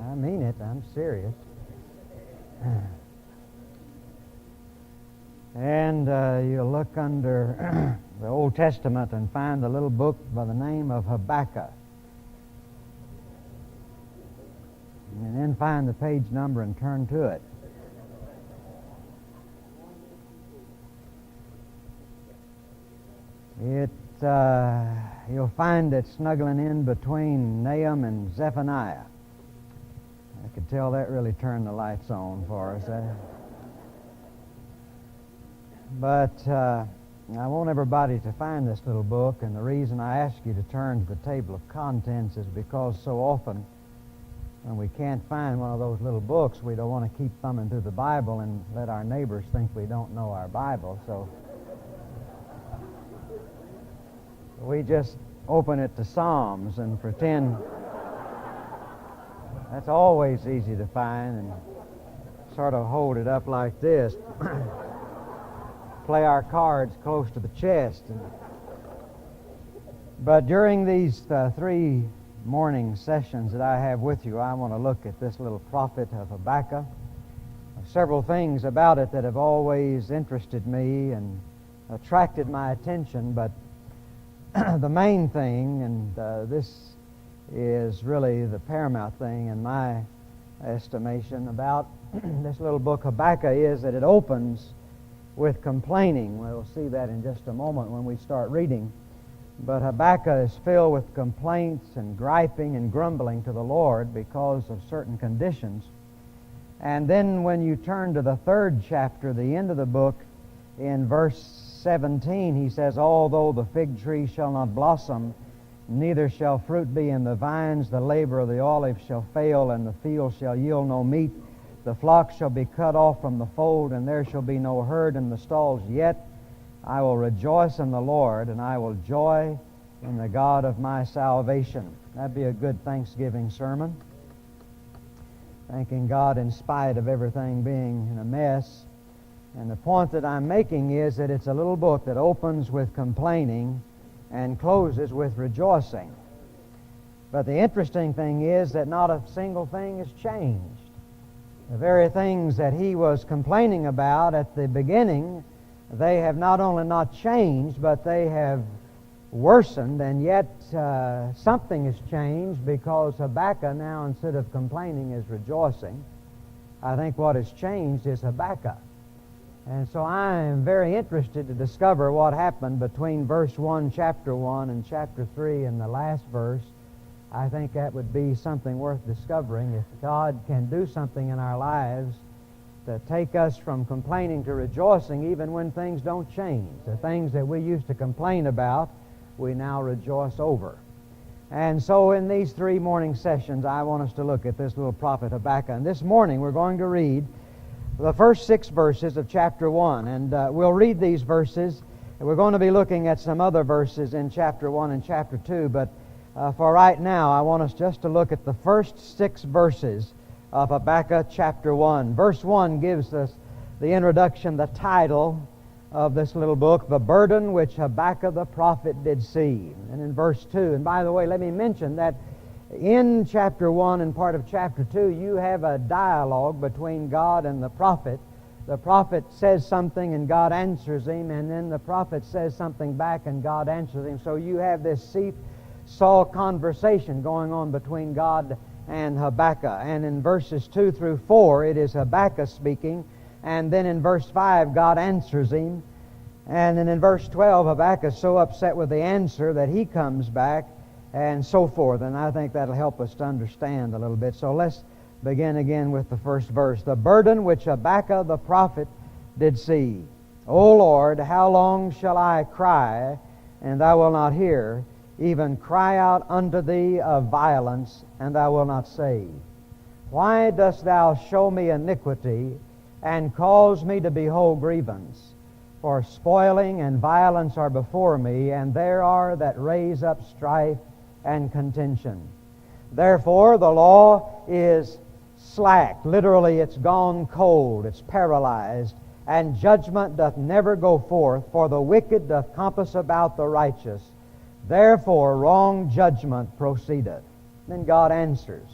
I mean it. I'm serious. And you look under the Old Testament and find a little book by the name of Habakkuk. And then find the page number and turn to it. You'll find it snuggling in between Nahum and Zephaniah. I could tell that really turned the lights on for us. But I want everybody to find this little book, and the reason I ask you to turn to the table of contents is because so often when we can't find one of those little books, we don't want to keep thumbing through the Bible and let our neighbors think we don't know our Bible. So we just open it to Psalms and pretend that's always easy to find, and sort of hold it up like this. Play our cards close to the chest. But during these 3 morning sessions that I have with you, I want to look at this little prophet of Habakkuk. Several things about it that have always interested me and attracted my attention, but the main thing, and this is really the paramount thing in my estimation about this little book Habakkuk, is that it opens with complaining. We'll see that in just a moment when we start reading. But Habakkuk is filled with complaints and griping and grumbling to the Lord because of certain conditions. And then when you turn to the 3rd chapter, the end of the book, in verse 17, he says, "Although the fig tree shall not blossom, neither shall fruit be in the vines, the labor of the olive shall fail, and the field shall yield no meat. The flock shall be cut off from the fold, and there shall be no herd in the stalls. Yet I will rejoice in the Lord, and I will joy in the God of my salvation." That'd be a good Thanksgiving sermon. Thanking God in spite of everything being in a mess. And the point that I'm making is that it's a little book that opens with complaining and closes with rejoicing. But the interesting thing is that not a single thing has changed. The very things that he was complaining about at the beginning, they have not only not changed, but they have worsened, and yet something has changed, because Habakkuk now, instead of complaining, is rejoicing. I think what has changed is Habakkuk. And so I am very interested to discover what happened between verse 1, chapter 1, and chapter 3 and the last verse. I think that would be something worth discovering. If God can do something in our lives to take us from complaining to rejoicing, even when things don't change. The things that we used to complain about, we now rejoice over. And so in these 3 morning sessions, I want us to look at this little prophet Habakkuk. And this morning we're going to read the first 6 verses of chapter 1. And we'll read these verses. We're going to be looking at some other verses in chapter 1 and chapter 2, but for right now, I want us just to look at the first 6 verses of Habakkuk chapter 1. Verse 1 gives us the introduction, the title of this little book, "The Burden Which Habakkuk the Prophet Did See." And in verse 2, and by the way, let me mention that in chapter 1 and part of chapter 2, you have a dialogue between God and the prophet. The prophet says something and God answers him, and then the prophet says something back and God answers him. So you have this seesaw conversation going on between God and Habakkuk. And in verses 2 through 4, it is Habakkuk speaking. And then in verse 5, God answers him. And then in verse 12, Habakkuk is so upset with the answer that he comes back, and so forth. And I think that'll help us to understand a little bit. So let's begin again with the first verse. "The burden which Habakkuk the prophet did see. O Lord, how long shall I cry, and thou wilt not hear? Even cry out unto thee of violence, and thou wilt not save. Why dost thou show me iniquity, and cause me to behold grievance? For spoiling and violence are before me, and there are that raise up strife and contention. Therefore the law is slack." Literally, it's gone cold, it's paralyzed. "And judgment doth never go forth, for the wicked doth compass about the righteous. Therefore wrong judgment proceedeth. Then God answers,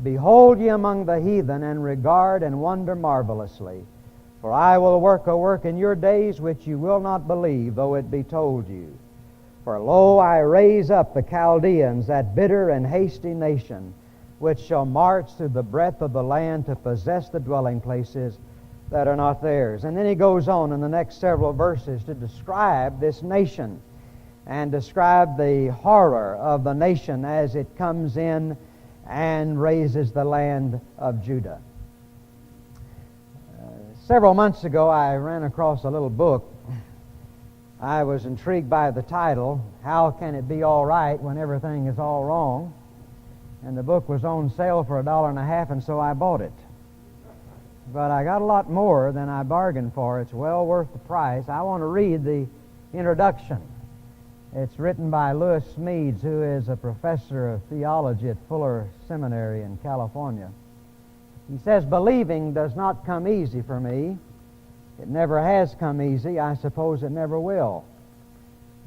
Behold ye among the heathen, and regard and wonder marvelously. For I will work a work in your days which you will not believe, though it be told you. For lo, I raise up the Chaldeans, that bitter and hasty nation, which shall march through the breadth of the land to possess the dwelling places that are not theirs. And then he goes on in the next several verses to describe this nation and describe the horror of the nation as it comes in and raises the land of Judah. Several months ago, I ran across a little book. I was intrigued by the title, How Can It Be All Right When Everything Is All Wrong? And the book was on sale for $1.50, and so I bought it. But I got a lot more than I bargained for. It's well worth the price. I want to read the introduction. It's written by Lewis Smedes, who is a professor of theology at Fuller Seminary in California. He says, Believing does not come easy for me. It never has come easy. I suppose it never will.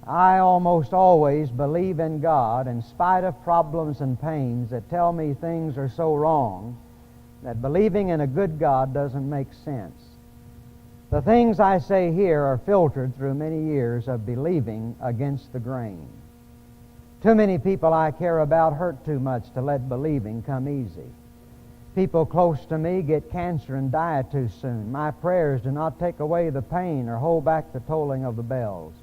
I almost always believe in God in spite of problems and pains that tell me things are so wrong that believing in a good God doesn't make sense. The things I say here are filtered through many years of believing against the grain. Too many people I care about hurt too much to let believing come easy. People close to me get cancer and die too soon. My prayers do not take away the pain or hold back the tolling of the bells.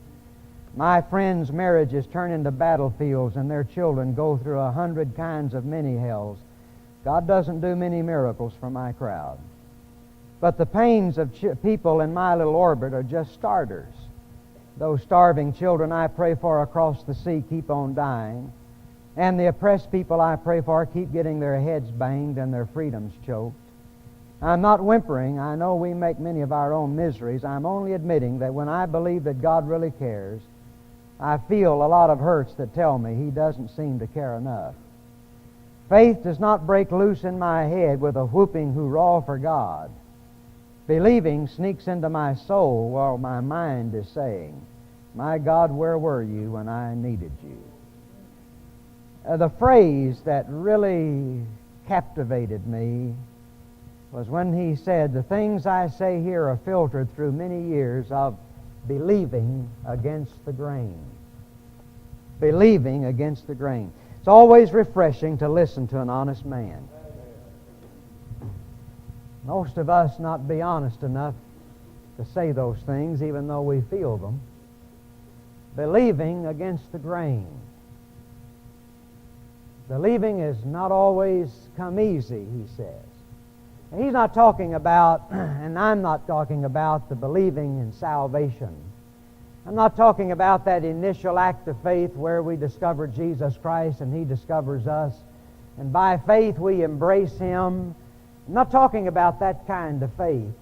My friends' marriages turn into battlefields, and their children go through 100 kinds of many hells. God doesn't do many miracles for my crowd. But the pains of people in my little orbit are just starters. Those starving children I pray for across the sea keep on dying. And the oppressed people I pray for keep getting their heads banged and their freedoms choked. I'm not whimpering. I know we make many of our own miseries. I'm only admitting that when I believe that God really cares, I feel a lot of hurts that tell me He doesn't seem to care enough. Faith does not break loose in my head with a whooping hurrah for God. Believing sneaks into my soul while my mind is saying, My God, where were you when I needed you? The phrase that really captivated me was when he said, The things I say here are filtered through many years of believing against the grain. Believing against the grain. It's always refreshing to listen to an honest man. Most of us not be honest enough to say those things even though we feel them. Believing against the grain. Believing has not always come easy, he says. And he's not talking about, and I'm not talking about the believing in salvation. I'm not talking about that initial act of faith where we discover Jesus Christ and He discovers us, and by faith we embrace Him. I'm not talking about that kind of faith.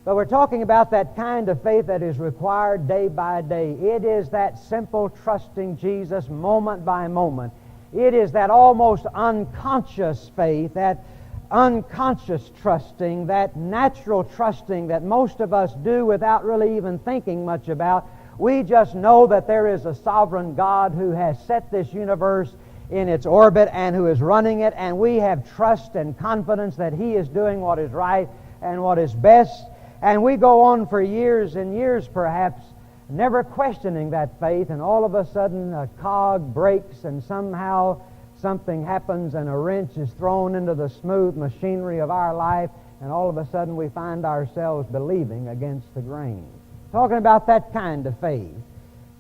But we're talking about that kind of faith that is required day by day. It is that simple trusting Jesus moment by moment. It is that almost unconscious faith, that unconscious trusting, that natural trusting that most of us do without really even thinking much about. We just know that there is a sovereign God who has set this universe in its orbit and who is running it, and we have trust and confidence that He is doing what is right and what is best. And we go on for years and years perhaps never questioning that faith, and all of a sudden a cog breaks and somehow something happens and a wrench is thrown into the smooth machinery of our life, and all of a sudden we find ourselves believing against the grain. Talking about that kind of faith.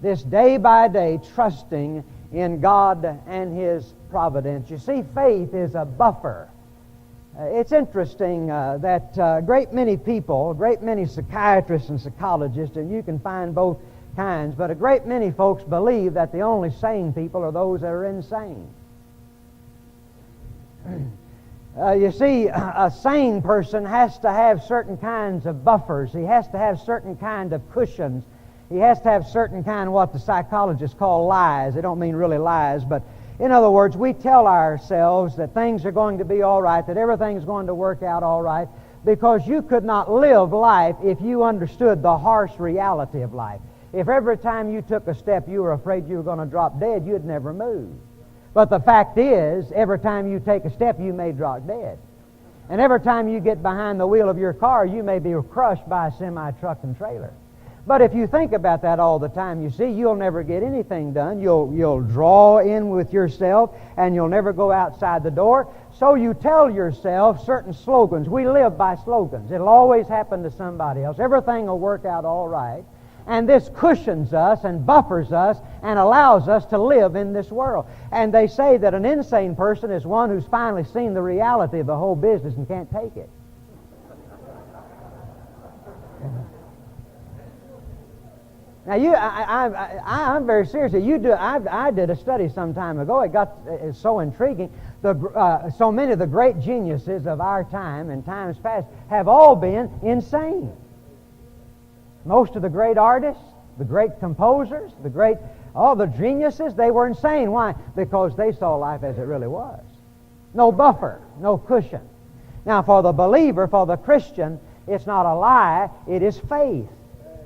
This day by day trusting in God and His providence. You see, faith is a buffer. It's interesting that a great many people, a great many psychiatrists and psychologists, and you can find both kinds, but a great many folks believe that the only sane people are those that are insane. You see, a sane person has to have certain kinds of buffers. He has to have certain kind of cushions. He has to have certain kind of what the psychologists call lies. They don't mean really lies, but in other words, we tell ourselves that things are going to be all right, that everything's going to work out all right, because you could not live life if you understood the harsh reality of life. If every time you took a step you were afraid you were going to drop dead, you'd never move. But the fact is, every time you take a step, you may drop dead. And every time you get behind the wheel of your car, you may be crushed by a semi-truck and trailer. But if you think about that all the time, you see, you'll never get anything done. You'll draw in with yourself, and you'll never go outside the door. So you tell yourself certain slogans. We live by slogans. It'll always happen to somebody else. Everything will work out all right. And this cushions us and buffers us and allows us to live in this world. And they say that an insane person is one who's finally seen the reality of the whole business and can't take it. Now, I'm very serious. I did a study some time ago. It's so intriguing. So many of the great geniuses of our time and times past have all been insane. Most of the great artists, the great composers, all the geniuses, they were insane. Why? Because they saw life as it really was. No buffer, no cushion. Now, for the believer, for the Christian, it's not a lie, it is faith.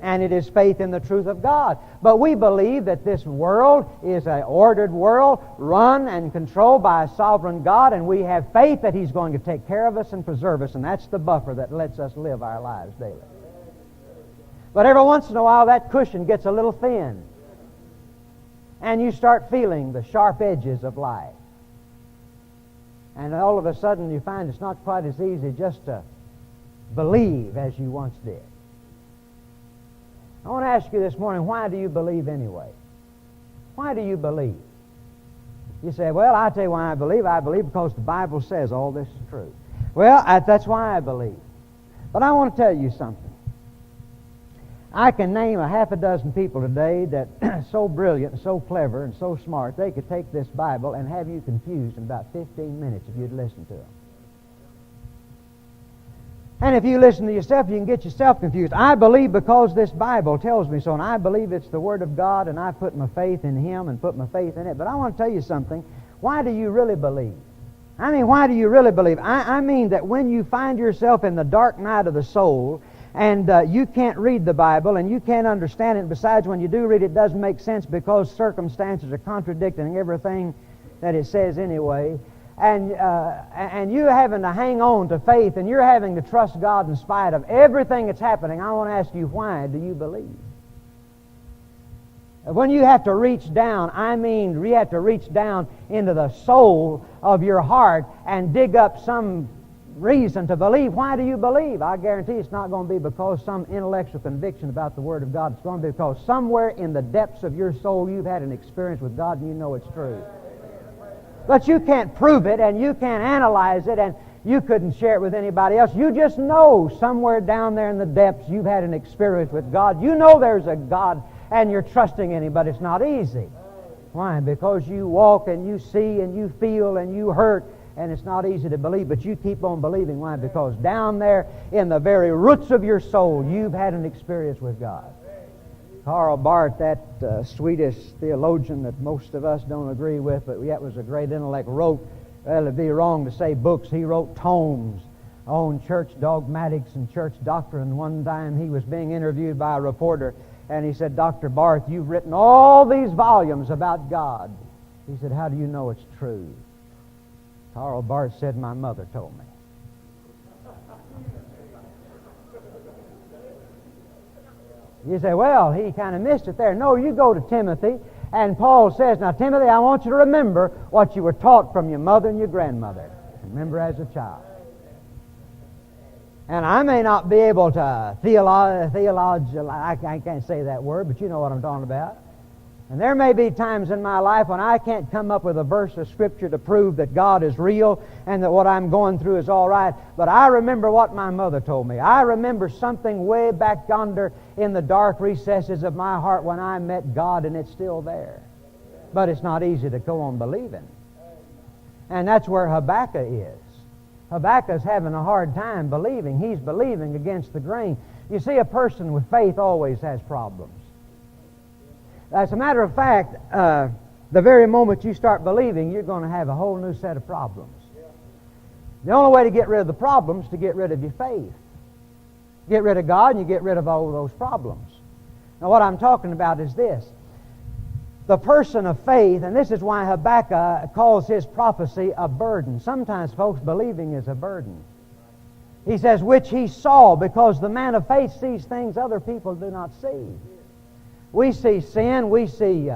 And it is faith in the truth of God. But we believe that this world is an ordered world, run and controlled by a sovereign God, and we have faith that He's going to take care of us and preserve us, and that's the buffer that lets us live our lives daily. But every once in a while, that cushion gets a little thin, and you start feeling the sharp edges of life. And all of a sudden, you find it's not quite as easy just to believe as you once did. I want to ask you this morning, why do you believe anyway? Why do you believe? You say, well, I'll tell you why I believe. I believe because the Bible says all this is true. Well, that's why I believe. But I want to tell you something. I can name a half a dozen people today that are so brilliant, and so clever, and so smart, they could take this Bible and have you confused in about 15 minutes if you'd listen to them. And if you listen to yourself, you can get yourself confused. I believe because this Bible tells me so, and I believe it's the Word of God, and I put my faith in Him and put my faith in it. But I want to tell you something. Why do you really believe? I mean, why do you really believe? I mean that when you find yourself in the dark night of the soul, and you can't read the Bible, and you can't understand it, and besides, when you do read it, it doesn't make sense because circumstances are contradicting everything that it says anyway, and you're having to hang on to faith, and you're having to trust God in spite of everything that's happening, I want to ask you, why do you believe? When you have to reach down, I mean you have to reach down into the soul of your heart and dig up some reason to believe. Why do you believe? I guarantee it's not going to be because some intellectual conviction about the Word of God. It's going to be because somewhere in the depths of your soul you've had an experience with God and you know it's true. But you can't prove it, and you can't analyze it, and you couldn't share it with anybody else. You just know somewhere down there in the depths you've had an experience with God. You know there's a God, and you're trusting in Him, but it's not easy. Why? Because you walk and you see and you feel and you hurt, and it's not easy to believe, but you keep on believing. Why? Because down there in the very roots of your soul, you've had an experience with God. Karl Barth, that Swedish theologian that most of us don't agree with, but yet was a great intellect, wrote, well, it'd be wrong to say books, he wrote tomes on church dogmatics and church doctrine. One time he was being interviewed by a reporter, and he said, Dr. Barth, you've written all these volumes about God. He said, how do you know it's true? Karl Barth said, my mother told me. You say, well, he kind of missed it there. No, you go to Timothy, and Paul says, now, Timothy, I want you to remember what you were taught from your mother and your grandmother. Remember as a child. And I may not be able to I can't say that word, but you know what I'm talking about. And there may be times in my life when I can't come up with a verse of Scripture to prove that God is real and that what I'm going through is all right. But I remember what my mother told me. I remember something way back yonder in the dark recesses of my heart when I met God, and it's still there. But it's not easy to go on believing. And that's where Habakkuk is. Habakkuk's having a hard time believing. He's believing against the grain. You see, a person with faith always has problems. As a matter of fact, the very moment you start believing, you're going to have a whole new set of problems. The only way to get rid of the problems is to get rid of your faith. Get rid of God and you get rid of all those problems. Now what I'm talking about is this. The person of faith, and this is why Habakkuk calls his prophecy a burden. Sometimes, folks, believing is a burden. He says, which he saw, because the man of faith sees things other people do not see. We see sin, we see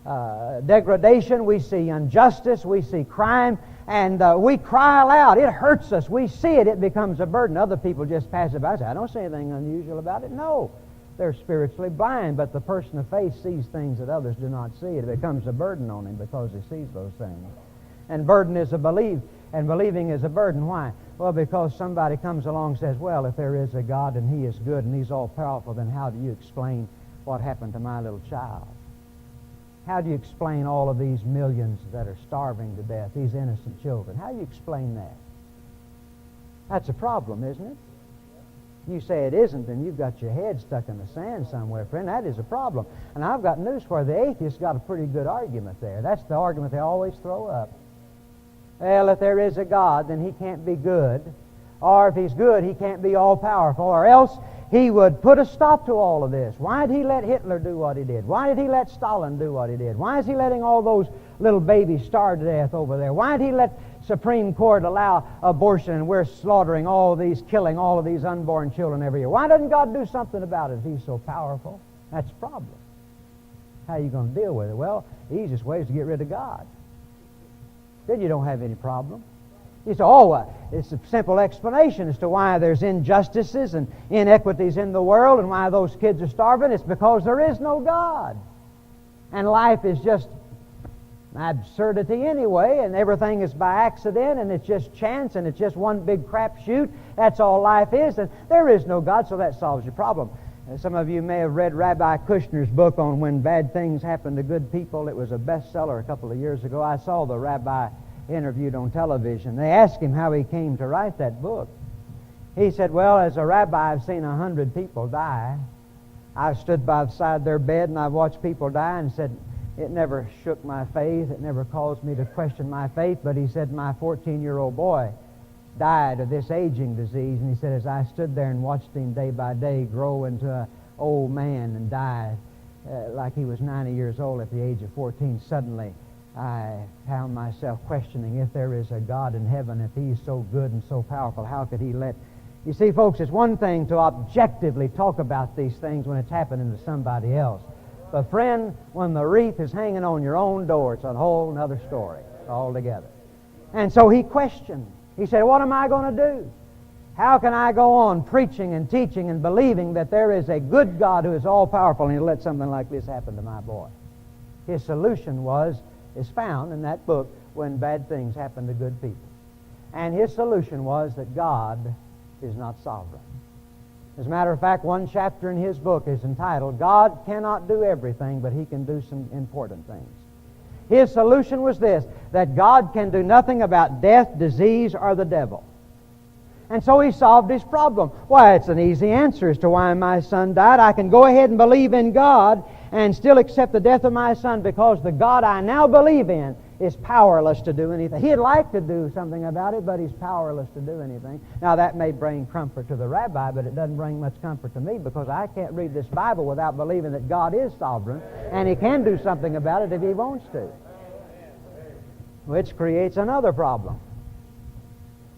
degradation, we see injustice, we see crime, and we cry aloud. It hurts us. We see it, it becomes a burden. Other people just pass it by and say, I don't see anything unusual about it. No, they're spiritually blind, but the person of faith sees things that others do not see. It becomes a burden on him because he sees those things. And burden is a belief, and believing is a burden. Why? Well, because somebody comes along and says, well, if there is a God and He is good and He's all-powerful, then how do you explain what happened to my little child? How do you explain all of these millions that are starving to death, these innocent children? How do you explain that? That's a problem, isn't it? You say it isn't, then you've got your head stuck in the sand somewhere, friend. That is a problem. And I've got news for you. The atheists got a pretty good argument there. That's the argument they always throw up. Well, if there is a God, then He can't be good. Or if He's good, He can't be all-powerful. Or else He would put a stop to all of this. Why did He let Hitler do what he did? Why did He let Stalin do what he did? Why is He letting all those little babies starve to death over there? Why did He let Supreme Court allow abortion and we're slaughtering killing all of these unborn children every year? Why doesn't God do something about it if He's so powerful? That's a problem. How are you going to deal with it? Well, the easiest way is to get rid of God. Then you don't have any problem. You say, it's a simple explanation as to why there's injustices and inequities in the world and why those kids are starving. It's because there is no God. And life is just absurdity anyway, and everything is by accident, and it's just chance, and it's just one big crapshoot. That's all life is, and there is no God, so that solves your problem. Some of you may have read Rabbi Kushner's book on When Bad Things Happen to Good People. It was a bestseller a couple of years ago. I saw the rabbi interviewed on television. They asked him how he came to write that book. He said, well, as a rabbi, I've seen 100 people die. I've stood by the side of their bed and I've watched people die, and said, it never shook my faith. It never caused me to question my faith. But he said, my 14-year-old boy died of this aging disease. And he said, as I stood there and watched him day by day grow into an old man and die like he was 90 years old at the age of 14, suddenly I found myself questioning if there is a God in heaven, if He's so good and so powerful, how could He let... You see, folks, it's one thing to objectively talk about these things when it's happening to somebody else. But friend, when the wreath is hanging on your own door, it's a whole other story altogether. And so he questioned. He said, what am I going to do? How can I go on preaching and teaching and believing that there is a good God who is all-powerful and He'll let something like this happen to my boy? His solution is found in that book, When Bad Things Happen to Good People. And his solution was that God is not sovereign. As a matter of fact, one chapter in his book is entitled, God Cannot Do Everything, but He can do some important things. His solution was this, that God can do nothing about death, disease, or the devil. And so he solved his problem. Why, it's an easy answer as to why my son died. I can go ahead and believe in God and still accept the death of my son because the God I now believe in is powerless to do anything. He'd like to do something about it, but He's powerless to do anything. Now, that may bring comfort to the rabbi, but it doesn't bring much comfort to me because I can't read this Bible without believing that God is sovereign and He can do something about it if He wants to. Which creates another problem.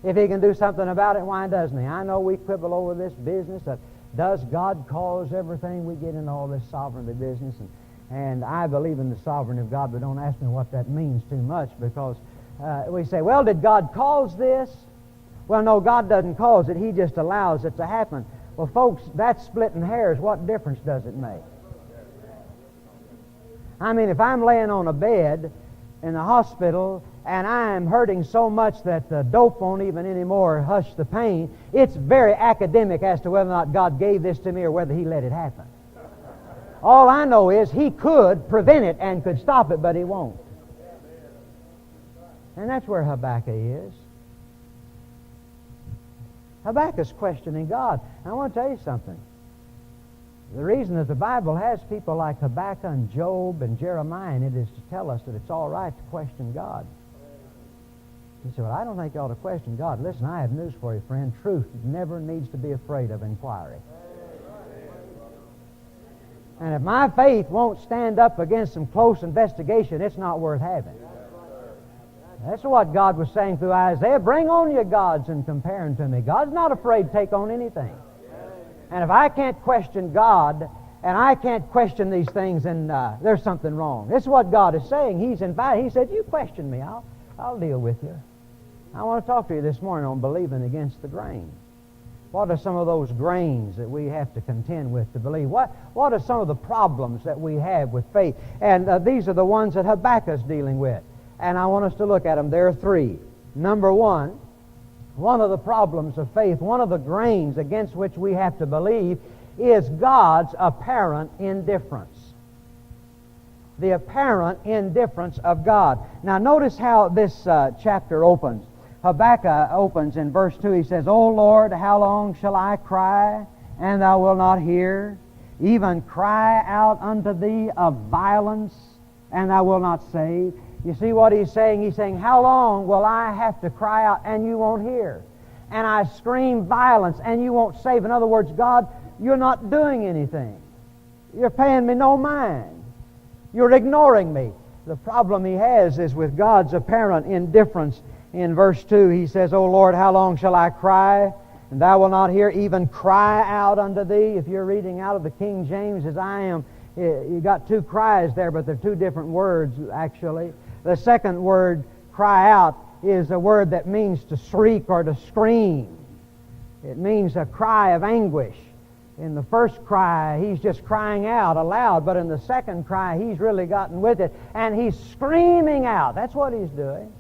If He can do something about it, why doesn't He? I know we quibble over this business of does God cause everything? We get into all this sovereignty business, and I believe in the sovereignty of God, but don't ask me what that means too much because we say, well, did God cause this? Well, no, God doesn't cause it. He just allows it to happen. Well, folks, that's splitting hairs. What difference does it make? I mean, if I'm laying on a bed in the hospital and I'm hurting so much that the dope won't even anymore hush the pain, it's very academic as to whether or not God gave this to me or whether He let it happen. All I know is He could prevent it and could stop it, but He won't. And that's where Habakkuk is. Habakkuk's questioning God. And I want to tell you something. The reason that the Bible has people like Habakkuk and Job and Jeremiah in it is to tell us that it's all right to question God. You say, well, I don't think you ought to question God. Listen, I have news for you, friend. Truth never needs to be afraid of inquiry. And if my faith won't stand up against some close investigation, it's not worth having. That's what God was saying through Isaiah. Bring on your gods and compare them to me. God's not afraid to take on anything. And if I can't question God, and I can't question these things, then there's something wrong. This is what God is saying. He's invited. He said, you question me, I'll deal with you. I want to talk to you this morning on believing against the grain. What are some of those grains that we have to contend with to believe? What are some of the problems that we have with faith? And these are the ones that Habakkuk's dealing with. And I want us to look at them. There are three. Number one of the problems of faith, one of the grains against which we have to believe is God's apparent indifference. The apparent indifference of God. Now notice how this chapter opens. Habakkuk opens in verse 2. He says, O Lord, how long shall I cry, and thou wilt not hear? Even cry out unto thee of violence, and thou wilt not save. You see what he's saying? He's saying, how long will I have to cry out, and you won't hear? And I scream violence, and you won't save. In other words, God, you're not doing anything. You're paying me no mind. You're ignoring me. The problem he has is with God's apparent indifference. In verse 2, he says, O Lord, how long shall I cry, and thou wilt not hear? Even cry out unto thee. If you're reading out of the King James as I am, you got two cries there, but they're two different words, actually. The second word, cry out, is a word that means to shriek or to scream. It means a cry of anguish. In the first cry, he's just crying out aloud, but in the second cry, he's really gotten with it, and he's screaming out. That's what he's doing.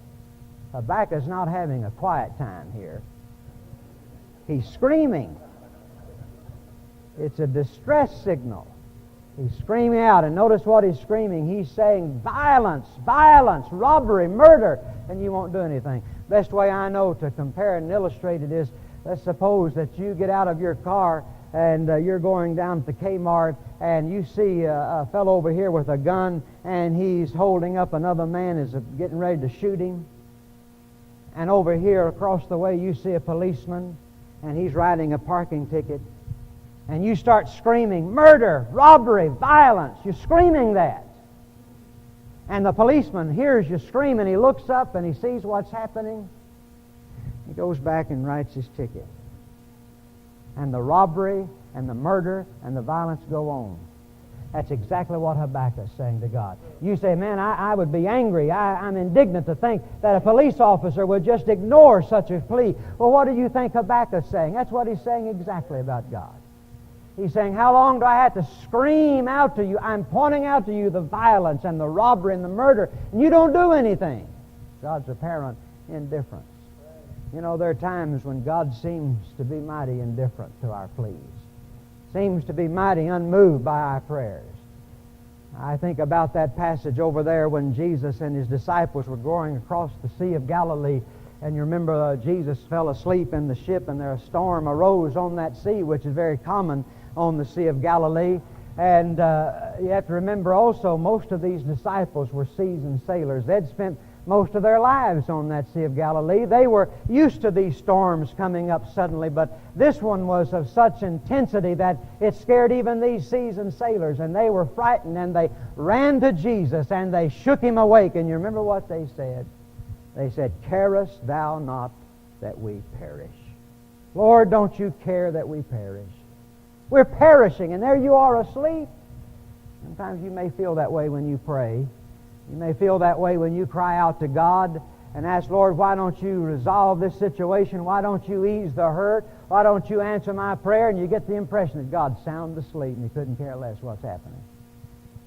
Habakkuk's not having a quiet time here. He's screaming. It's a distress signal. He's screaming out, and notice what he's screaming. He's saying, violence, violence, robbery, murder, and you won't do anything. Best way I know to compare and illustrate it is, let's suppose that you get out of your car and you're going down to the Kmart, and you see a fellow over here with a gun, and he's holding up another man, is getting ready to shoot him. And over here across the way you see a policeman, and he's writing a parking ticket. And you start screaming, murder, robbery, violence. You're screaming that. And the policeman hears you scream, and he looks up and he sees what's happening. He goes back and writes his ticket. And the robbery and the murder and the violence go on. That's exactly what Habakkuk is saying to God. You say, man, I would be angry. I'm indignant to think that a police officer would just ignore such a plea. Well, what do you think Habakkuk's saying? That's what he's saying exactly about God. He's saying, how long do I have to scream out to you? I'm pointing out to you the violence and the robbery and the murder, and you don't do anything. God's apparent indifference. You know, there are times when God seems to be mighty indifferent to our pleas. Seems to be mighty unmoved by our prayers. I think about that passage over there when Jesus and his disciples were going across the Sea of Galilee, and you remember Jesus fell asleep in the ship, and a storm arose on that sea, which is very common on the Sea of Galilee. And you have to remember also, most of these disciples were seasoned sailors. They'd spent most of their lives on that Sea of Galilee. They were used to these storms coming up suddenly, but this one was of such intensity that it scared even these seasoned sailors, and they were frightened, and they ran to Jesus, and they shook him awake. And you remember what they said? They said, carest thou not that we perish? Lord, don't you care that we perish? We're perishing, and there you are asleep. Sometimes you may feel that way when you pray. You may feel that way when you cry out to God and ask, Lord, why don't you resolve this situation? Why don't you ease the hurt? Why don't you answer my prayer? And you get the impression that God's sound asleep and he couldn't care less what's happening.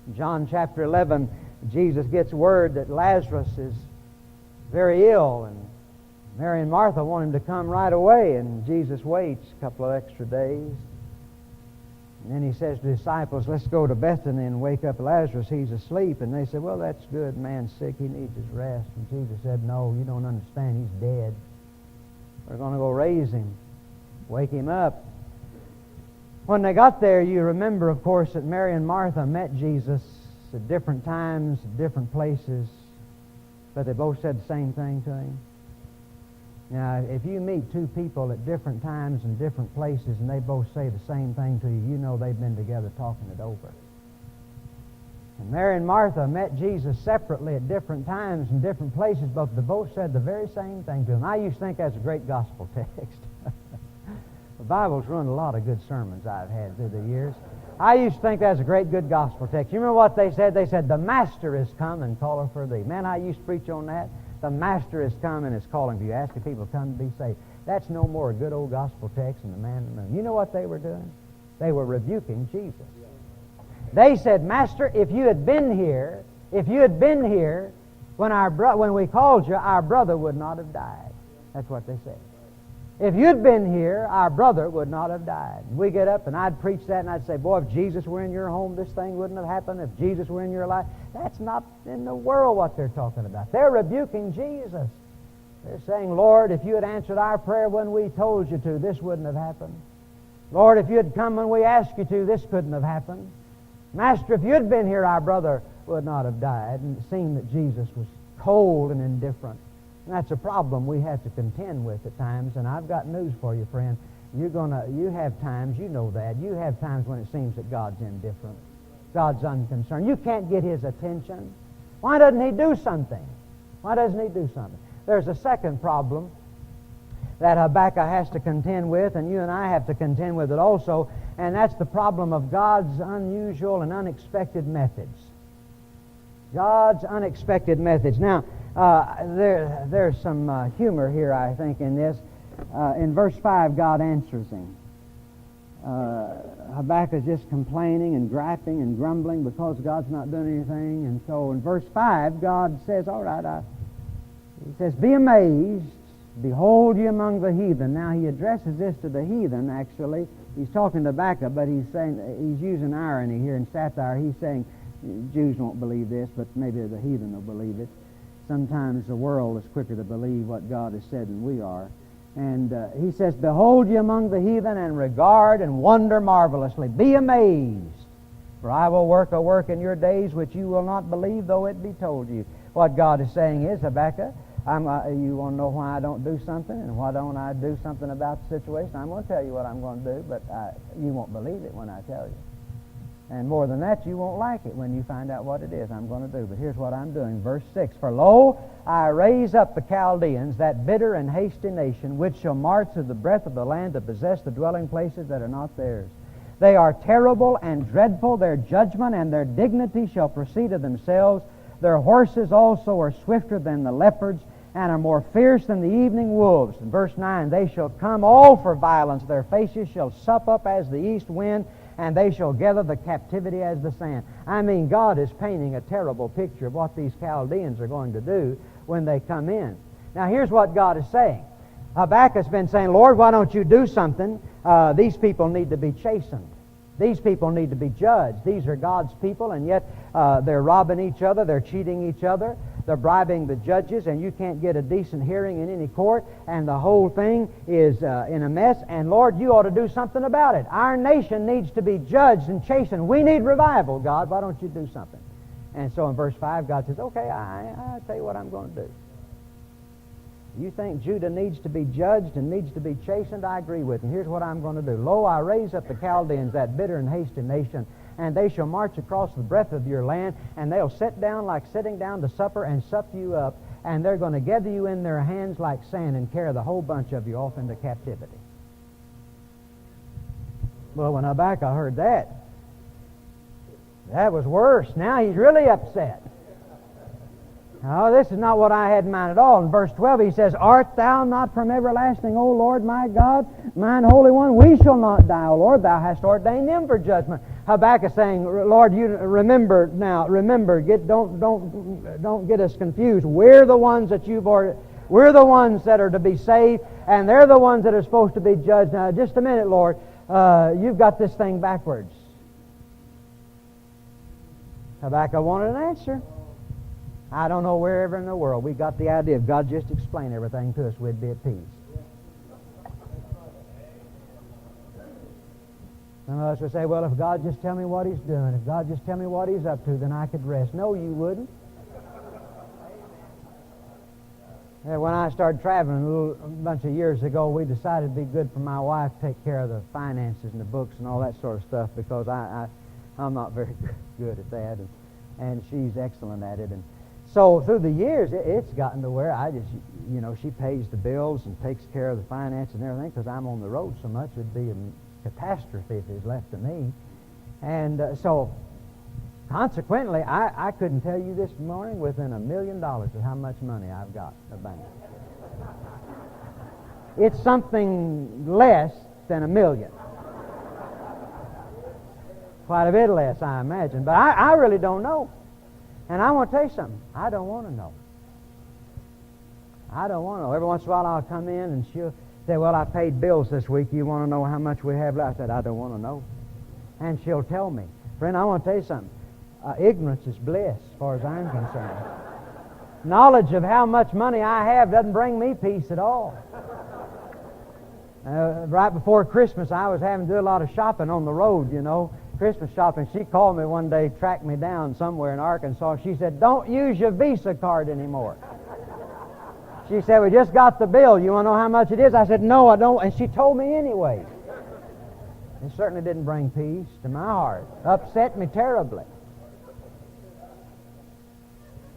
In John chapter 11, Jesus gets word that Lazarus is very ill, and Mary and Martha want him to come right away, and Jesus waits a couple of extra days. And then he says to the disciples, let's go to Bethany and wake up Lazarus. He's asleep. And they said, well, that's good. Man's sick. He needs his rest. And Jesus said, no, you don't understand. He's dead. We're going to go raise him, wake him up. When they got there, you remember, of course, that Mary and Martha met Jesus at different times, different places, but they both said the same thing to him. Now, if you meet two people at different times and different places and they both say the same thing to you, you know they've been together talking it over. And Mary and Martha met Jesus separately at different times and different places, but they both said the very same thing to him. I used to think that's a great gospel text. The Bible's ruined a lot of good sermons I've had through the years. I used to think that's a great good gospel text. You remember what they said? They said, the Master is come and calleth for thee. Man, I used to preach on that. The Master is come and is calling for you. Asking people to come to be saved. That's no more a good old gospel text than the man in the moon. You know what they were doing? They were rebuking Jesus. They said, Master, if you had been here when we called you, our brother would not have died. That's what they said. If you'd been here, our brother would not have died. We get up and I'd preach that and I'd say, boy, if Jesus were in your home, this thing wouldn't have happened. If Jesus were in your life, that's not in the world what they're talking about. They're rebuking Jesus. They're saying, Lord, if you had answered our prayer when we told you to, this wouldn't have happened. Lord, if you had come when we asked you to, this couldn't have happened. Master, if you'd been here, our brother would not have died. And it seemed that Jesus was cold and indifferent. And that's a problem we have to contend with at times. And I've got news for you, friend. You have times, you know that. You have times when it seems that God's indifferent. God's unconcerned. You can't get His attention. Why doesn't He do something? Why doesn't He do something? There's a second problem that Habakkuk has to contend with, and you and I have to contend with it also, and that's the problem of God's unusual and unexpected methods. God's unexpected methods. Now, there's some humor here, I think, in this. In verse 5, God answers him. Habakkuk is just complaining and griping and grumbling because God's not doing anything. And so in verse 5, God says, all right, He says, be amazed, behold ye among the heathen. Now he addresses this to the heathen, actually. He's talking to Habakkuk, but he's using irony here and satire. He's saying, Jews won't believe this, but maybe the heathen will believe it. Sometimes the world is quicker to believe what God has said than we are. And he says, behold ye among the heathen, and regard and wonder marvelously. Be amazed, for I will work a work in your days which you will not believe, though it be told you. What God is saying is, Habakkuk, you want to know why I don't do something, and why don't I do something about the situation? I'm going to tell you what I'm going to do, but you won't believe it when I tell you. And more than that, you won't like it when you find out what it is I'm going to do. But here's what I'm doing. Verse 6, for lo, I raise up the Chaldeans, that bitter and hasty nation, which shall march through the breadth of the land to possess the dwelling places that are not theirs. They are terrible and dreadful. Their judgment and their dignity shall proceed of themselves. Their horses also are swifter than the leopards, and are more fierce than the evening wolves. In verse 9, they shall come all for violence. Their faces shall sup up as the east wind, and they shall gather the captivity as the sand. I mean, God is painting a terrible picture of what these Chaldeans are going to do when they come in. Now, here's what God is saying. Habakkuk's been saying, Lord, why don't you do something? These people need to be chastened. These people need to be judged. These are God's people, and yet they're robbing each other. They're cheating each other. They're bribing the judges, and you can't get a decent hearing in any court, and the whole thing is in a mess. And Lord, you ought to do something about it. Our nation needs to be judged and chastened. We need revival, God. Why don't you do something? And so in verse 5, God says, okay, I tell you what I'm going to do. You think Judah needs to be judged and needs to be chastened? I agree with you. Here's what I'm going to do. Lo, I raise up the Chaldeans, that bitter and hasty nation, and they shall march across the breadth of your land, and they'll sit down like sitting down to supper and sup you up, and they're going to gather you in their hands like sand and carry the whole bunch of you off into captivity. Well, when Habakkuk heard that was worse. Now he's really upset. No, this is not what I had in mind at all. In verse 12 he says, art thou not from everlasting, O Lord my God, mine Holy One? We shall not die, O Lord. Thou hast ordained them for judgment. Habakkuk is saying, Lord, you remember, don't get us confused. We're the ones that we're the ones that are to be saved, and they're the ones that are supposed to be judged. Now, just a minute, Lord. You've got this thing backwards. Habakkuk wanted an answer. I don't know wherever in the world we got the idea if God just explained everything to us, we'd be at peace. Some of us would say, well, if God just tell me what He's doing, if God just tell me what He's up to, then I could rest. No, you wouldn't. When I started traveling a bunch of years ago, we decided it'd be good for my wife to take care of the finances and the books and all that sort of stuff because I'm not very good at that. and she's excellent at it. And so through the years, it's gotten to where I just, she pays the bills and takes care of the finances and everything, because I'm on the road so much. It'd be a catastrophe if it was left to me. And so consequently, I couldn't tell you this morning within $1 million of how much money I've got in the bank. It's something less than $1 million. Quite a bit less, I imagine. But I really don't know. And I want to tell you something. I don't want to know. I don't want to know. Every once in a while I'll come in and she'll say, well, I paid bills this week. You want to know how much we have left? I said, I don't want to know. And she'll tell me. Friend, I want to tell you something. Ignorance is bliss as far as I'm concerned. Knowledge of how much money I have doesn't bring me peace at all. Right before Christmas, I was having to do a lot of shopping on the road, Christmas shopping. She called me one day, tracked me down somewhere in Arkansas. She said, don't use your Visa card anymore. She said, we just got the bill. You want to know how much it is? I said, no, I don't. And she told me anyway. It certainly didn't bring peace to my heart. Upset me terribly.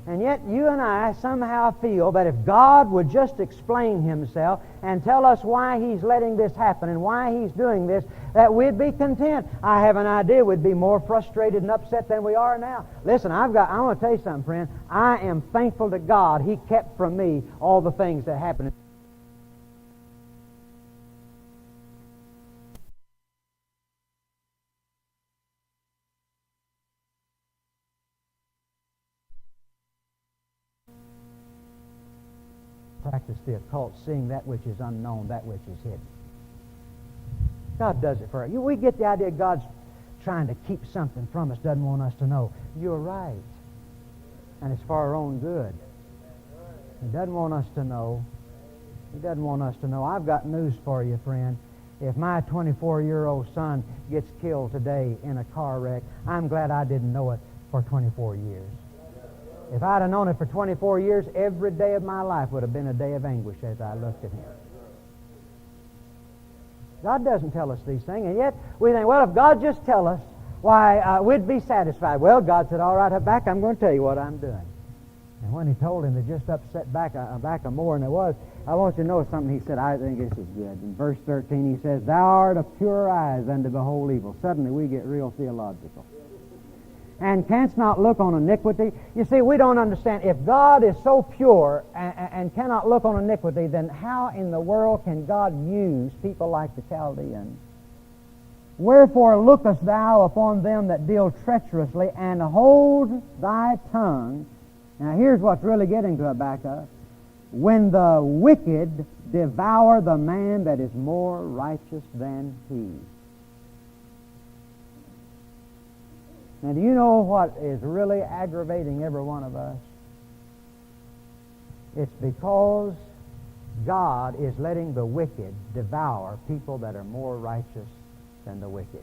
And yet you and I somehow feel that if God would just explain Himself and tell us why He's letting this happen and why He's doing this, that we'd be content. I have an idea we'd be more frustrated and upset than we are now. Listen, I want to tell you something, friend. I am thankful to God He kept from me all the things that happened. Practice the occult, seeing that which is unknown, that which is hidden. God does it for us. We get the idea God's trying to keep something from us, doesn't want us to know. You're right. And it's for our own good. He doesn't want us to know. He doesn't want us to know. I've got news for you, friend. If my 24-year-old son gets killed today in a car wreck, I'm glad I didn't know it for 24 years. If I'd have known it for 24 years, every day of my life would have been a day of anguish as I looked at him. God doesn't tell us these things, and yet we think, well, if God just tell us, why, we'd be satisfied. Well, God said, all right, Habakkuk, I'm going to tell you what I'm doing. And when He told him, it just upset Habakkuk more than it was. I want you to know something He said. I think this is good. In verse 13, He says, thou art of purer eyes than to behold evil. Suddenly we get real theological. And canst not look on iniquity. You see, we don't understand. If God is so pure and cannot look on iniquity, then how in the world can God use people like the Chaldeans? Wherefore lookest thou upon them that deal treacherously, and hold thy tongue. Now here's what's really getting to Habakkuk. When the wicked devour the man that is more righteous than he. Now, do you know what is really aggravating every one of us? It's because God is letting the wicked devour people that are more righteous than the wicked.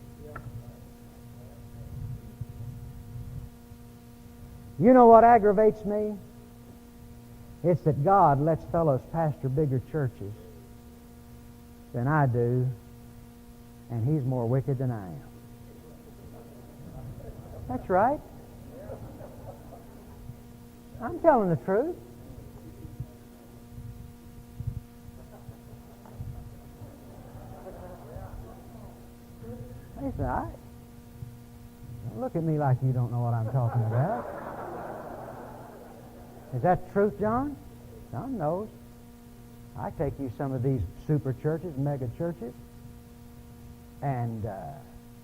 You know what aggravates me? It's that God lets fellows pastor bigger churches than I do, and He's more wicked than I am. That's right. I'm telling the truth. Listen, don't look at me like you don't know what I'm talking about. Is that truth, John? John knows. I take you some of these super churches, mega churches, and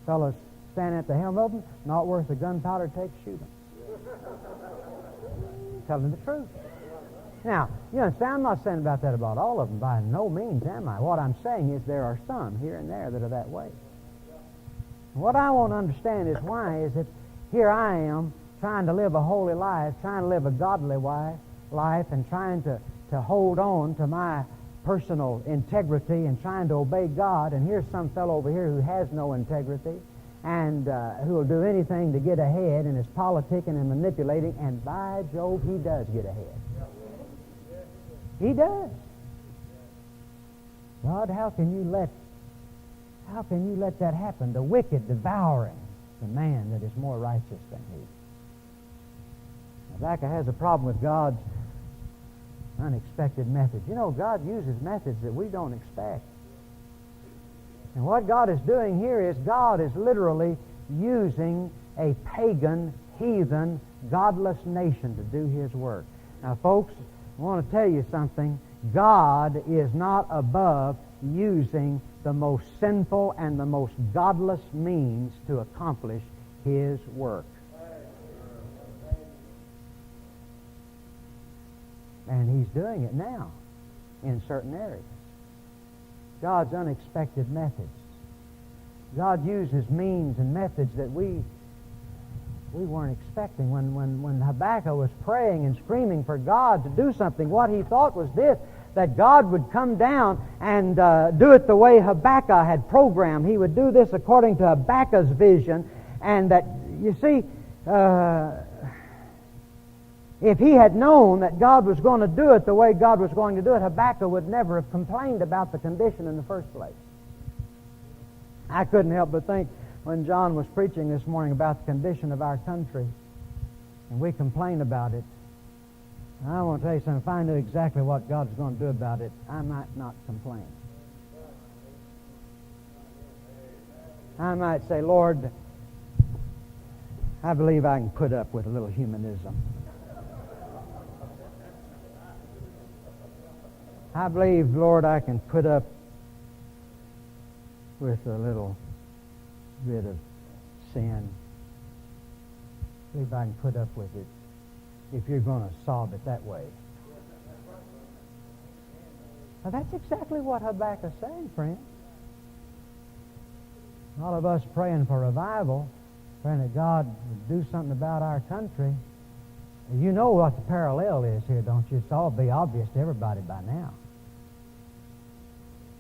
fellows standing at the helm of them, not worth the gunpowder take, shoot them. Telling the truth. Now, you understand, I'm not saying about all of them. By no means am I. What I'm saying is there are some here and there that are that way. What I want to understand is why is that here I am trying to live a holy life, trying to live a godly life, and trying to hold on to my personal integrity and trying to obey God, and here's some fellow over here who has no integrity and who will do anything to get ahead and is politicking and manipulating, and by Jove, he does get ahead. He does. God, how can you let that happen? The wicked devouring the man that is more righteous than he. Habakkuk has a problem with God's unexpected methods. You know, God uses methods that we don't expect. And what God is doing here is God is literally using a pagan, heathen, godless nation to do His work. Now, folks, I want to tell you something. God is not above using the most sinful and the most godless means to accomplish His work. And He's doing it now in certain areas. God's unexpected methods. God uses means and methods that we weren't expecting. When Habakkuk was praying and screaming for God to do something, what he thought was this, that God would come down and do it the way Habakkuk had programmed. He would do this according to Habakkuk's vision, and that, you see, if he had known that God was going to do it the way God was going to do it, Habakkuk would never have complained about the condition in the first place. I couldn't help but think when John was preaching this morning about the condition of our country, and we complain about it, I want to tell you something. If I knew exactly what God's going to do about it, I might not complain. I might say, Lord, I believe I can put up with a little humanism. I believe, Lord, I can put up with a little bit of sin. I believe I can put up with it if you're going to solve it that way. Now, that's exactly what Habakkuk's saying, friend. All of us praying for revival, praying that God would do something about our country. You know what the parallel is here, don't you? It's all be obvious to everybody by now.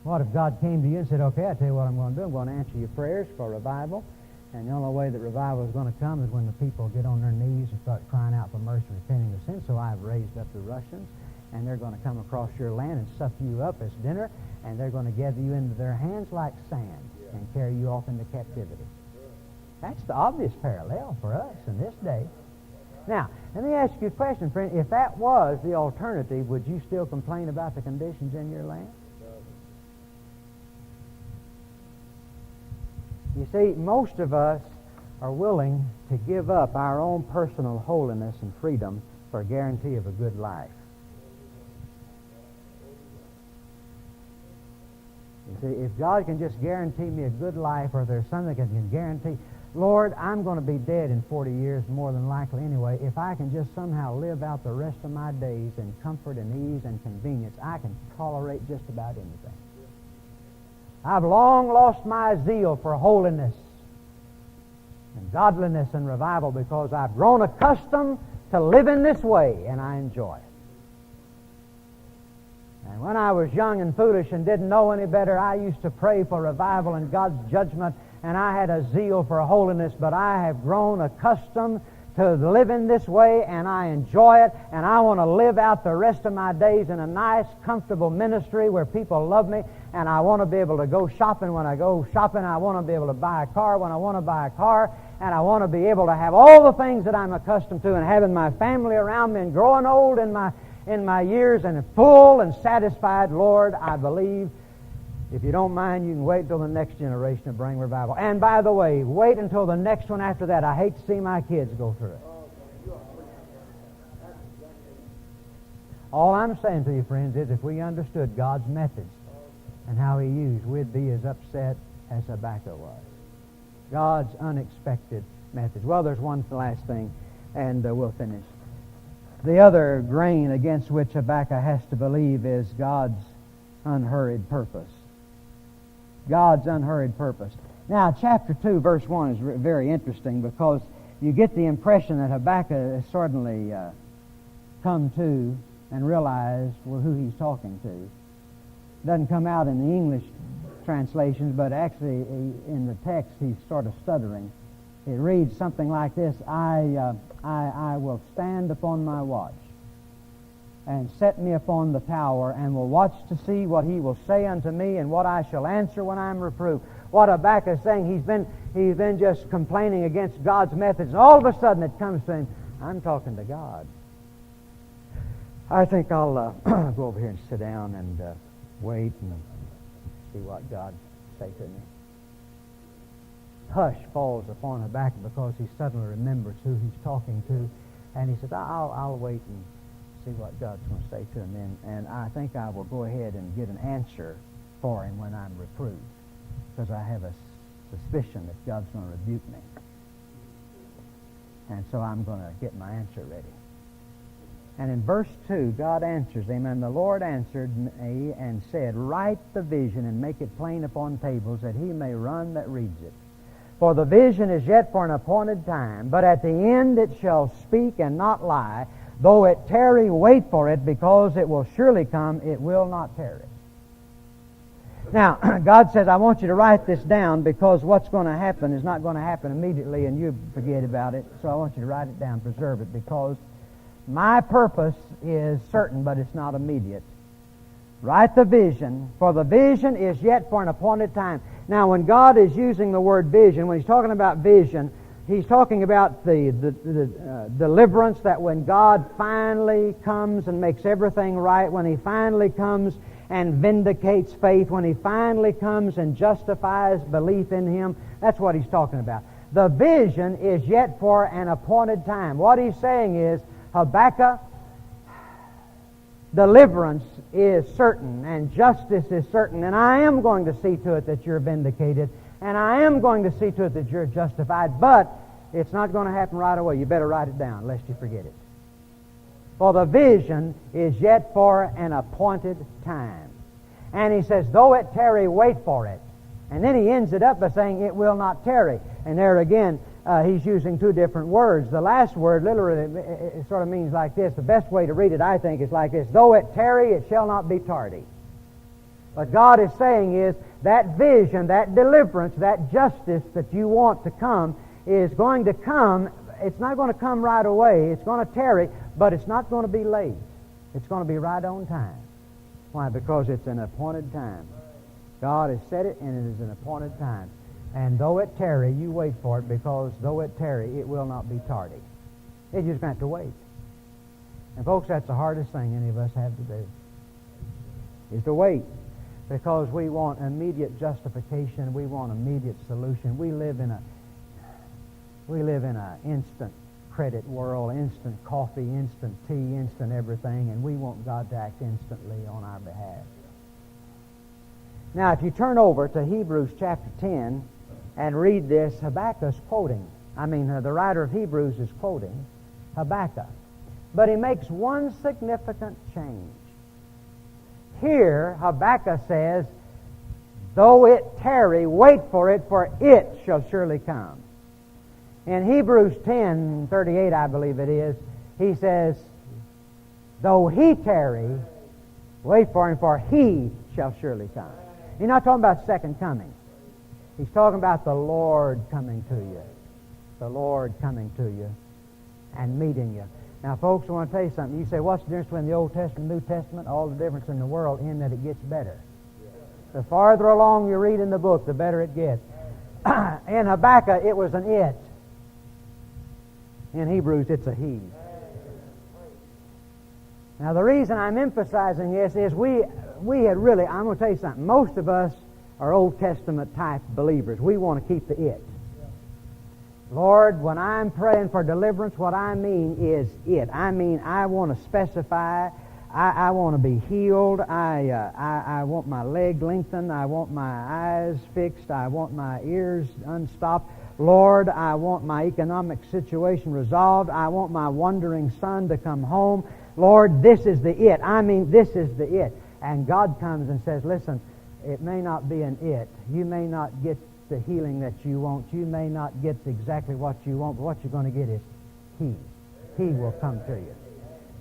What if God came to you and said, okay, I tell you what I'm going to do. I'm going to answer your prayers for revival. And the only way that revival is going to come is when the people get on their knees and start crying out for mercy and repenting of sin. So I've raised up the Russians, and they're going to come across your land and suck you up as dinner, and they're going to gather you into their hands like sand and carry you off into captivity. That's the obvious parallel for us in this day. Now, let me ask you a question, friend. If that was the alternative, would you still complain about the conditions in your land? You see, most of us are willing to give up our own personal holiness and freedom for a guarantee of a good life. You see, if God can just guarantee me a good life, or there's something that can guarantee, Lord, I'm going to be dead in 40 years, more than likely anyway. If I can just somehow live out the rest of my days in comfort and ease and convenience, I can tolerate just about anything. I've long lost my zeal for holiness and godliness and revival because I've grown accustomed to living this way, and I enjoy it. And when I was young and foolish and didn't know any better, I used to pray for revival and God's judgment, and I had a zeal for holiness, but I have grown accustomed to living this way, and I enjoy it, and I want to live out the rest of my days in a nice, comfortable ministry where people love me, and I want to be able to go shopping when I go shopping. I want to be able to buy a car when I want to buy a car, and I want to be able to have all the things that I'm accustomed to, and having my family around me, and growing old in my years, and full and satisfied. Lord, I believe, if you don't mind, you can wait until the next generation to bring revival. And by the way, wait until the next one after that. I hate to see my kids go through it. All I'm saying to you, friends, is if we understood God's methods and how He used, we'd be as upset as Habakkuk was. God's unexpected methods. Well, there's one last thing, and we'll finish. The other grain against which Habakkuk has to believe is God's unhurried purpose. God's unhurried purpose. Now, chapter 2, verse 1 is very interesting because you get the impression that Habakkuk has suddenly come to and realized who he's talking to. It doesn't come out in the English translations, but actually in the text he's sort of stuttering. It reads something like this: I will stand upon my watch and set me upon the tower, and will watch to see what he will say unto me, and what I shall answer when I am reproved. What Habakkuk is saying, he's been just complaining against God's methods, and all of a sudden it comes to him, I'm talking to God. I think I'll go over here and sit down and wait and see what God say to me. Hush falls upon Habakkuk because he suddenly remembers who he's talking to, and he says, I'll wait and see what God's going to say to him. And I think I will go ahead and get an answer for him when I'm reproved, because I have a suspicion that God's going to rebuke me. And so I'm going to get my answer ready. And in verse 2, God answers him, and the Lord answered me and said, write the vision and make it plain upon tables, that he may run that reads it. For the vision is yet for an appointed time, but at the end it shall speak and not lie. Though it tarry, wait for it, because it will surely come, it will not tarry. Now, God says, I want you to write this down, because what's going to happen is not going to happen immediately and you forget about it. So I want you to write it down, preserve it, because my purpose is certain, but it's not immediate. Write the vision, for the vision is yet for an appointed time. Now, when God is using the word vision, when He's talking about vision, He's talking about the deliverance, that when God finally comes and makes everything right, when He finally comes and vindicates faith, when He finally comes and justifies belief in Him, that's what He's talking about. The vision is yet for an appointed time. What He's saying is, Habakkuk, deliverance is certain and justice is certain, and I am going to see to it that you're vindicated, and I am going to see to it that you're justified, but it's not going to happen right away. You better write it down lest you forget it. For the vision is yet for an appointed time. And he says, though it tarry, wait for it. And then he ends it up by saying, it will not tarry. And there again, he's using two different words. The last word literally it sort of means like this. The best way to read it, I think, is like this. Though it tarry, it shall not be tardy. What God is saying is that vision, that deliverance, that justice that you want to come is going to come. It's not going to come right away. It's going to tarry, but it's not going to be late. It's going to be right on time. Why? Because it's an appointed time. God has said it, and it is an appointed time. And though it tarry, you wait for it, because though it tarry, it will not be tardy. You just have to wait. And folks, that's the hardest thing any of us have to do, is to wait. Because we want immediate justification. We want immediate solution. We live in a instant credit world, instant coffee, instant tea, instant everything, and we want God to act instantly on our behalf. Now, if you turn over to Hebrews chapter 10 and read this, Habakkuk's quoting. The writer of Hebrews is quoting Habakkuk. But he makes one significant change. Here, Habakkuk says, though it tarry, wait for it shall surely come. In Hebrews 10:38, I believe it is, he says, though he tarry, wait for him, for he shall surely come. He's not talking about second coming. He's talking about the Lord coming to you. The Lord coming to you and meeting you. Now, folks, I want to tell you something. You say, what's the difference between the Old Testament and the New Testament? All the difference in the world in that it gets better. The farther along you read in the book, the better it gets. In Habakkuk, it was an it. In Hebrews, it's a he. Now, the reason I'm emphasizing this is we had really, I'm going to tell you something, most of us are Old Testament type believers. We want to keep the it. Lord, when I'm praying for deliverance, what I mean is it. I want to specify. I want to be healed. I want my leg lengthened. I want my eyes fixed. I want my ears unstopped. Lord, I want my economic situation resolved. I want my wandering son to come home. Lord, this is the it. This is the it. And God comes and says, listen, it may not be an it. You may not get the healing that you want. You may not get exactly what you want, but what you're going to get is He. He will come to you.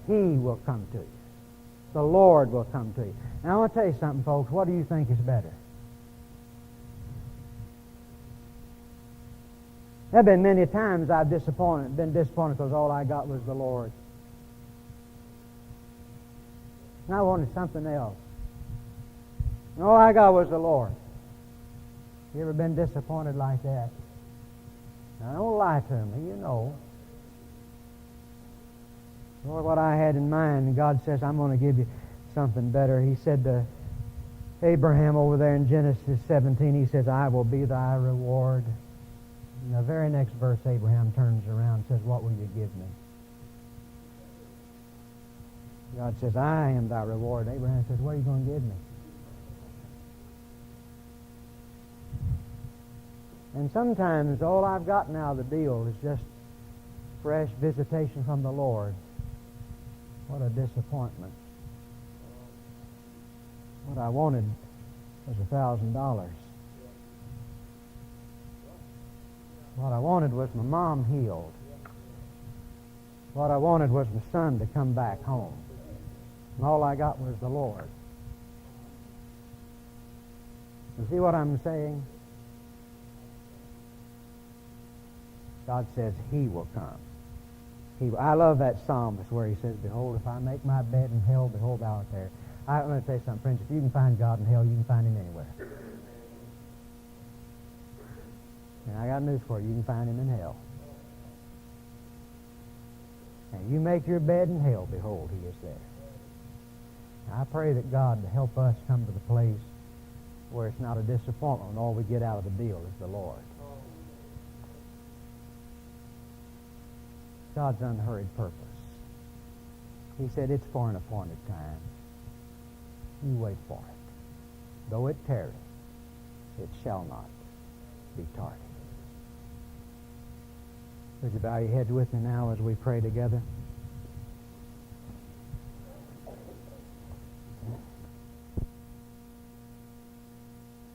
He will come to you. The Lord will come to you. Now, I want to tell you something, folks. What do you think is better? There have been many times I've been disappointed because all I got was the Lord. And I wanted something else. And all I got was the Lord. You ever been disappointed like that? Now, don't lie to me, you know. Lord, what I had in mind, and God says, I'm going to give you something better. He said to Abraham over there in Genesis 17, he says, I will be thy reward. In the very next verse, Abraham turns around and says, what will you give me? God says, I am thy reward. Abraham says, what are you going to give me? And sometimes all I've gotten out of the deal is just fresh visitation from the Lord. What a disappointment. What I wanted was $1,000. What I wanted was my mom healed. What I wanted was my son to come back home. And all I got was the Lord. You see what I'm saying? God says He will come. I love that psalmist where he says, behold, if I make my bed in hell, behold, thou art there. I'm going to tell you something, friends. If you can find God in hell, you can find Him anywhere. And I got news for you. You can find Him in hell. And you make your bed in hell, behold, He is there. I pray that God to help us come to the place where it's not a disappointment and all we get out of the deal is the Lord. God's unhurried purpose. He said it's for an appointed time. You wait for it. Though it tarry, it shall not be tardy. Would you bow your heads with me now as we pray together?